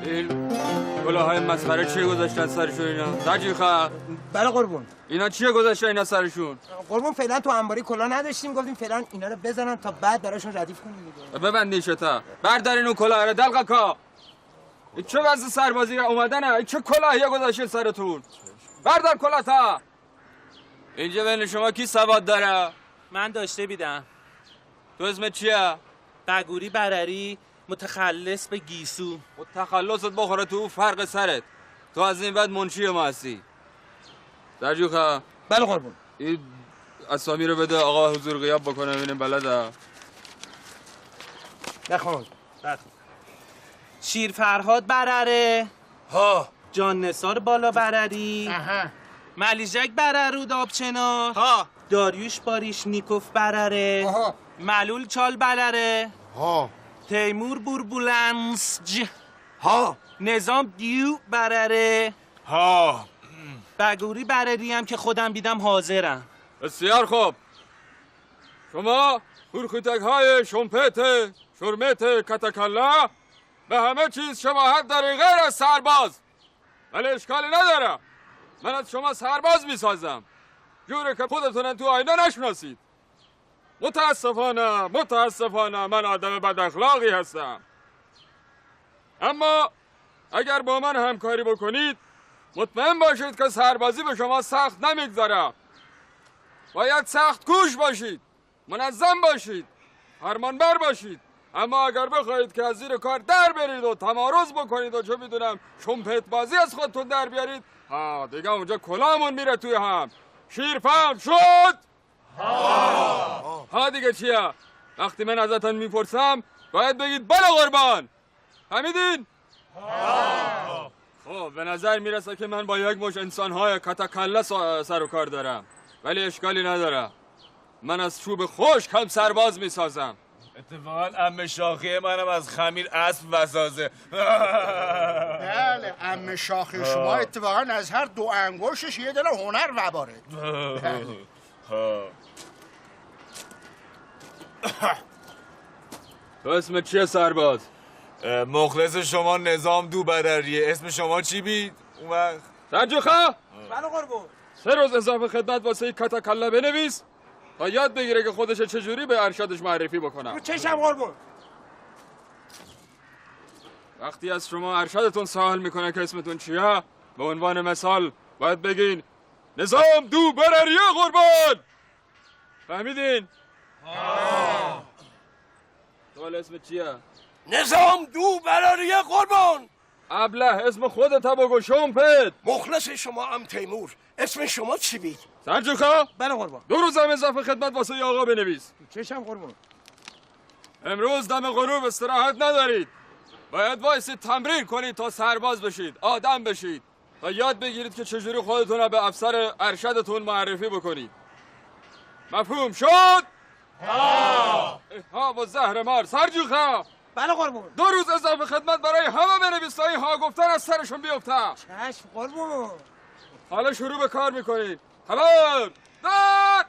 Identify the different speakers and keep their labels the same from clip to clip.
Speaker 1: این کلاهای مسخره چیه گذاشتن سرشون اینا؟ زجیخه.
Speaker 2: بله قربون.
Speaker 1: اینا چیه گذاشتن اینا سرشون؟
Speaker 2: قربون فعلا تو انباری کلاه نداشتیم، گفتیم فعلا اینا رو بزنن تا بعد براشون ردیف کنیم دیگه.
Speaker 1: ببندین شتا. بردارین اون کلاه رو دلقکا. این چه وضع سربازی اومدنه؟ این چه کلاهی گذاشتین سرتون؟ بردار کلاه تا. اینجا بین شما کی سواد داره؟
Speaker 3: من داشته بیدم.
Speaker 1: تو اسمت چیه؟
Speaker 3: بگوری برری، متخلص به گیسو.
Speaker 1: تخلصت بخوره تو فرق سرت. تو از این بعد منشی ما هستی. درجوخه.
Speaker 2: بله قربون.
Speaker 1: این اسامی رو بده آقا حضور غیاب بکنه ببینیم بلده.
Speaker 2: بخون.
Speaker 3: شیر فرهاد برره.
Speaker 4: ها.
Speaker 3: جان نثار بالا برری. ملیجک بررود آبچنار.
Speaker 4: ها.
Speaker 3: داریوش باریش نیکوف برره. ملول چال برره.
Speaker 4: ها.
Speaker 3: تیمور بوربولنسج.
Speaker 4: ها.
Speaker 3: نظام دیو برره.
Speaker 4: ها.
Speaker 3: بگوری برری هم که خودم بیدم حاضرم.
Speaker 1: بسیار خوب. شما پرخوتک های شمپت، شرمت، کتکلا به همه چیز شباهت داری غیر از سرباز. ولی اشکالی نداره. من از شما سرباز میسازم. جوری که خودتونن تو آینه نشناسید. متاسفانه من آدم بد اخلاقی هستم. اما اگر با من همکاری بکنید مطمئن باشید که سربازی به شما سخت نمیگذاره. باید سخت کوش باشید، منظم باشید، فرمانبر باشید. اما اگر بخواهید که از زیر کار در برید و تمارض بکنید و چه میدونم شمپت بازی از خودتون در بیارید، دیگه اونجا کلامون میره توی هم. شیر فهم شد؟ ها دیگه چیه؟ وقتی من ازتون میپرسم باید بگید بله قربان. فهمیدین؟ خب به نظر میرسه که من با یک مش انسانهای کتکله سر و کار دارم. ولی اشکالی نداره. من از چوب خشک هم سرباز میسازم.
Speaker 4: اتفاقا عمه شاخی منم از خمیر اسب وسازه.
Speaker 5: بله عمه شاخی شما اتفاقا از هر دو انگشتش یه دل هنر وباره.
Speaker 1: تو اسم چیه سرباز؟
Speaker 4: مخلص شما نظام دو برریه. اسم شما چی بید؟ اون وقت
Speaker 1: سرجوخه؟
Speaker 2: بله قربون.
Speaker 1: 3 روز اضافه خدمت واسه کتکله بنویس تا یاد بگیره که خودش چجوری به ارشدش معرفی بکنه.
Speaker 2: رو چشم قربون.
Speaker 1: وقتی از شما ارشدتون سوال میکنه که اسمتون چیه، به عنوان مثال باید بگین نظام دو برریه قربان. فهمیدین؟ سوال اسمت چیه؟
Speaker 5: نظام دو برریه قربان.
Speaker 1: ابله اسم خودت بگو شمپت.
Speaker 5: مخلص شما هم تیمور. اسم شما چی بید؟
Speaker 1: سرجوخه؟
Speaker 2: بله قربان.
Speaker 1: 2 روز هم اضافه خدمت واسه آقا بنویس.
Speaker 2: چشم قربون.
Speaker 1: امروز دم غروب استراحت ندارید. باید وایسید تمرین کنید تا سرباز بشید، آدم بشید، تا یاد بگیرید که چجوری خودتون رو به افسر ارشدتون معرفی بکنید. مفهوم شد؟ ها و زهر مار. سرجوخه؟
Speaker 2: بله قربون.
Speaker 1: 2 روز اضافه خدمت برای همه بنویس تا این ها گفتن از سرشون بیفته.
Speaker 2: چشم قربون.
Speaker 1: حالا شروع به کار میکنید. خبر دار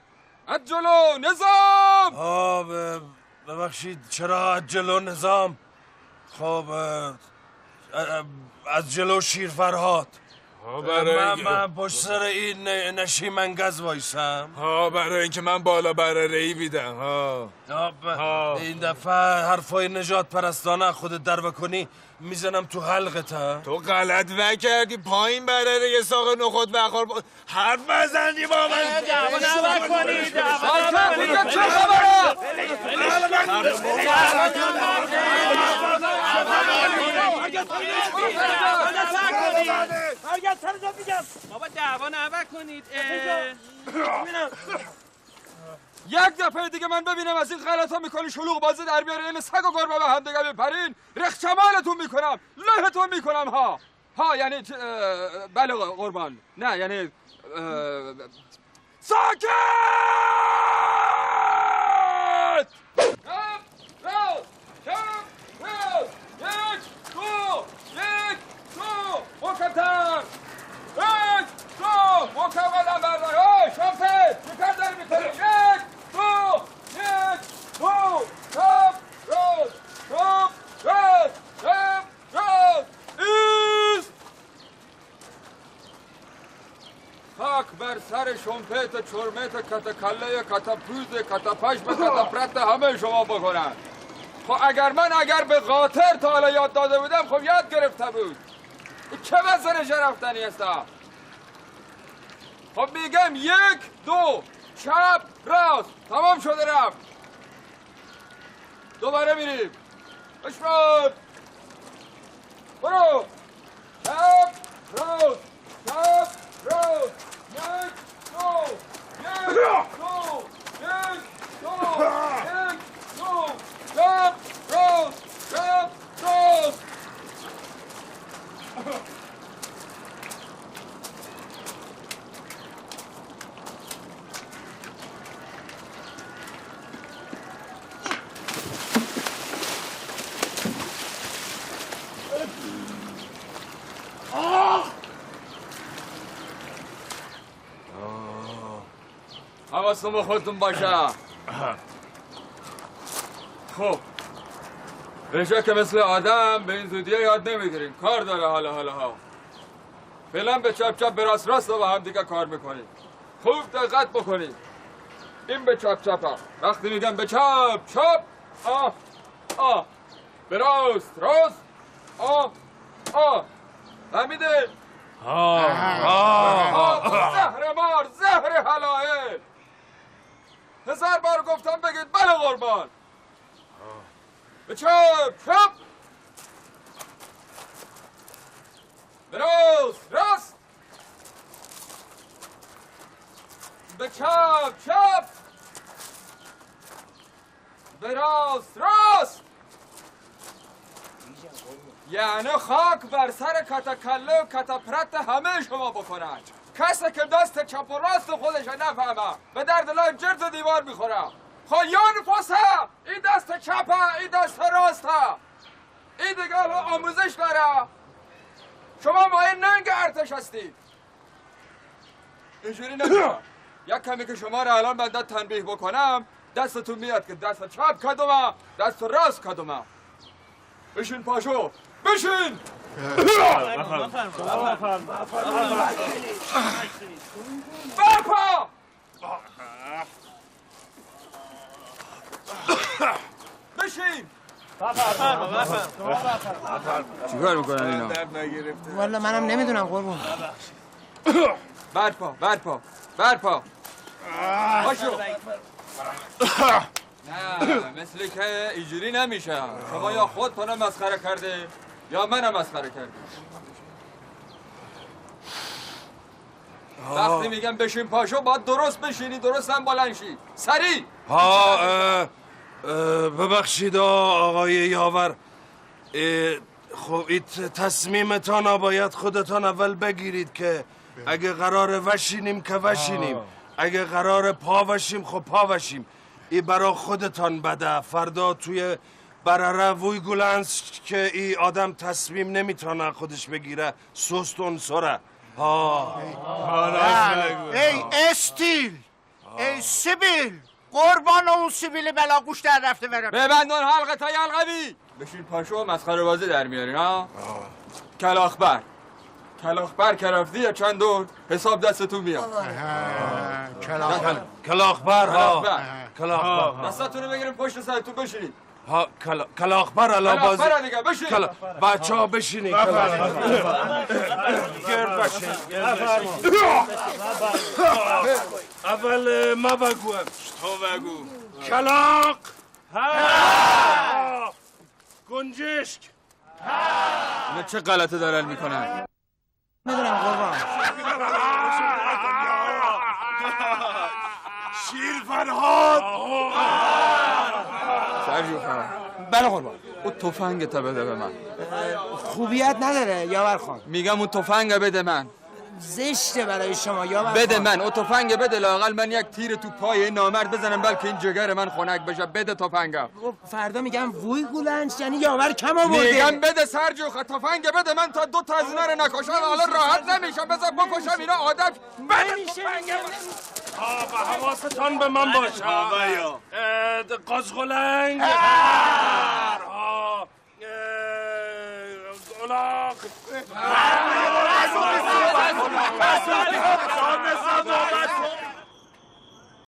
Speaker 1: از جلو نظام.
Speaker 4: ببخشید چرا از جلو نظام؟ خب از جلو شیر فرهاد. من پشت سر این نشیمنگز وایسم.
Speaker 6: برای اینکه من بالا برره‌ای بیدم.
Speaker 4: این دفعه حرفای نجات پرستانه خودت در بکنی میزنم تو حلقت.
Speaker 6: تو غلط نکردی. پایین برره یه ساق نخود بخور حرف بزنی با من.
Speaker 3: دعوا نکنید.
Speaker 1: چه خبره؟
Speaker 3: بابا دعوا نکنید.
Speaker 1: یک دفعه دیگه من ببینم از این غلطا میکنی شلوغ بازی در بیاره این سگ و گربه به هم دیگه بپرین رخ چمالتون میکنم لهتون میکنم. ها یعنی بله قربان. نه یعنی ساکت. مکتر 1 2 مکملم بردار. شمپت چیکار داری میکنی؟ 1 2 1 2 چپ راست بر سر شمپت چرمت کتکله کتپوز کتپشم کتپرت همه شما بکنن. خب اگر به قاطر تا حالا یاد داده بودم خب یاد گرفته بود. چه وزنش رفتنی هستا؟ خب میگم 1 2 چپ راست تمام شده رفت. دوباره میریم. بشمار برو چپ راست چپ راست 1 2 1 2 1 2 1 2 چپ راست چپ راست. حواستون به خودتون باشه. خب رژه که مثل آدم به این زودیه یاد نمیگیریم، کار داره حالا فعلا به چپ چپ به راست راست با هم دیگه کار میکنیم. خوب دقت بکنید. این به چپ چپ وقتی میگم به چپ چپ به راست راست فهمیده؟ زهر مار زهر حلایل. 1000 بار گفتم بگید بله قربان. به چپ چپ به راست راست به چپ چپ به راست راست. یعنی خاک بر سر کتکله و کتپرت همه شما بکنن. کسی که دست چپ و راست خودش نفهمه به درد لای جرد و دیوار میخوره. خواهیان پاسه این دست چپه این دست راسته. این دیگه آموزش داره. شما مایه ننگ ارتش هستید. اینجوری نمیشه. یک کمی که شما را الان بنده تنبیه بکنم دستتون میاد که دست چپ کدومه دست راست کدومه. بشین پاشو بشین. برپا بشین. چیکار میکنن اینا؟
Speaker 2: والا منم نمیدونم قربون.
Speaker 1: برپا پاشو. نه مثل که اینجوری نمیشه. شما یا خودتون مسخره کرده یا منم مسخره کرده. وقتی میگم بشین پاشو باید درست بشینی درست هم بلند شی سریع.
Speaker 4: ببخشید آقای یاور. خب این تصمیمتان باید خودتان اول بگیرید که اگه قرار وشینیم که وشینیم، اگه قرار پا وشیم خب پا وشیم. این برا خودتان بده. فردا توی برره وی گلنس که این آدم تصمیم نمیتونه خودش بگیره سستون سره.
Speaker 5: ای استیل ای سیبیل قربان اون سیبیل بلاگوش در رفته برم.
Speaker 1: ببندون حلقه تا یلقوی. بشین پاشو مسخره بازی در میارین ها. کلاخبر که رفتی یا چند دور حساب دستتون میاد.
Speaker 4: کلاخبر
Speaker 1: دستتون بگیریم پشت سرتون بشینید.
Speaker 4: کلاخبر الان بازی.
Speaker 1: کلاخبر دیگه بشین.
Speaker 4: بچه ها بشینید. گرد بشین. اول ما بگویم.
Speaker 1: تو بگو.
Speaker 4: کلاق گنجشک.
Speaker 1: اینا چه غلطه دارن میکنن؟
Speaker 2: میدونم قربان.
Speaker 4: شیر فرهاد.
Speaker 1: سرجو خان.
Speaker 2: بله قربان.
Speaker 1: اون تفنگ تا بده به من.
Speaker 2: خوبیت نداره یاور خان.
Speaker 1: میگم اون تفنگ بده من.
Speaker 2: زشته برای شما یاور
Speaker 1: بده
Speaker 2: خان.
Speaker 1: من. اون تفنگ بده لااقل من یک تیر تو پای این نامرد بزنم بلکه این جگر من خنک بشه. بده تفنگم.
Speaker 2: خب فردا میگم وی گولنج یعنی یاور کم آورده.
Speaker 1: میگم بده سرجو خان تفنگ بده من تا 2 تا از اینا رو نکشم حالا راحت نمیشم. بذار بکشم اینا عادت. بده تفنگ
Speaker 4: به حواستان به من باشه. قازغلنگ گلاغ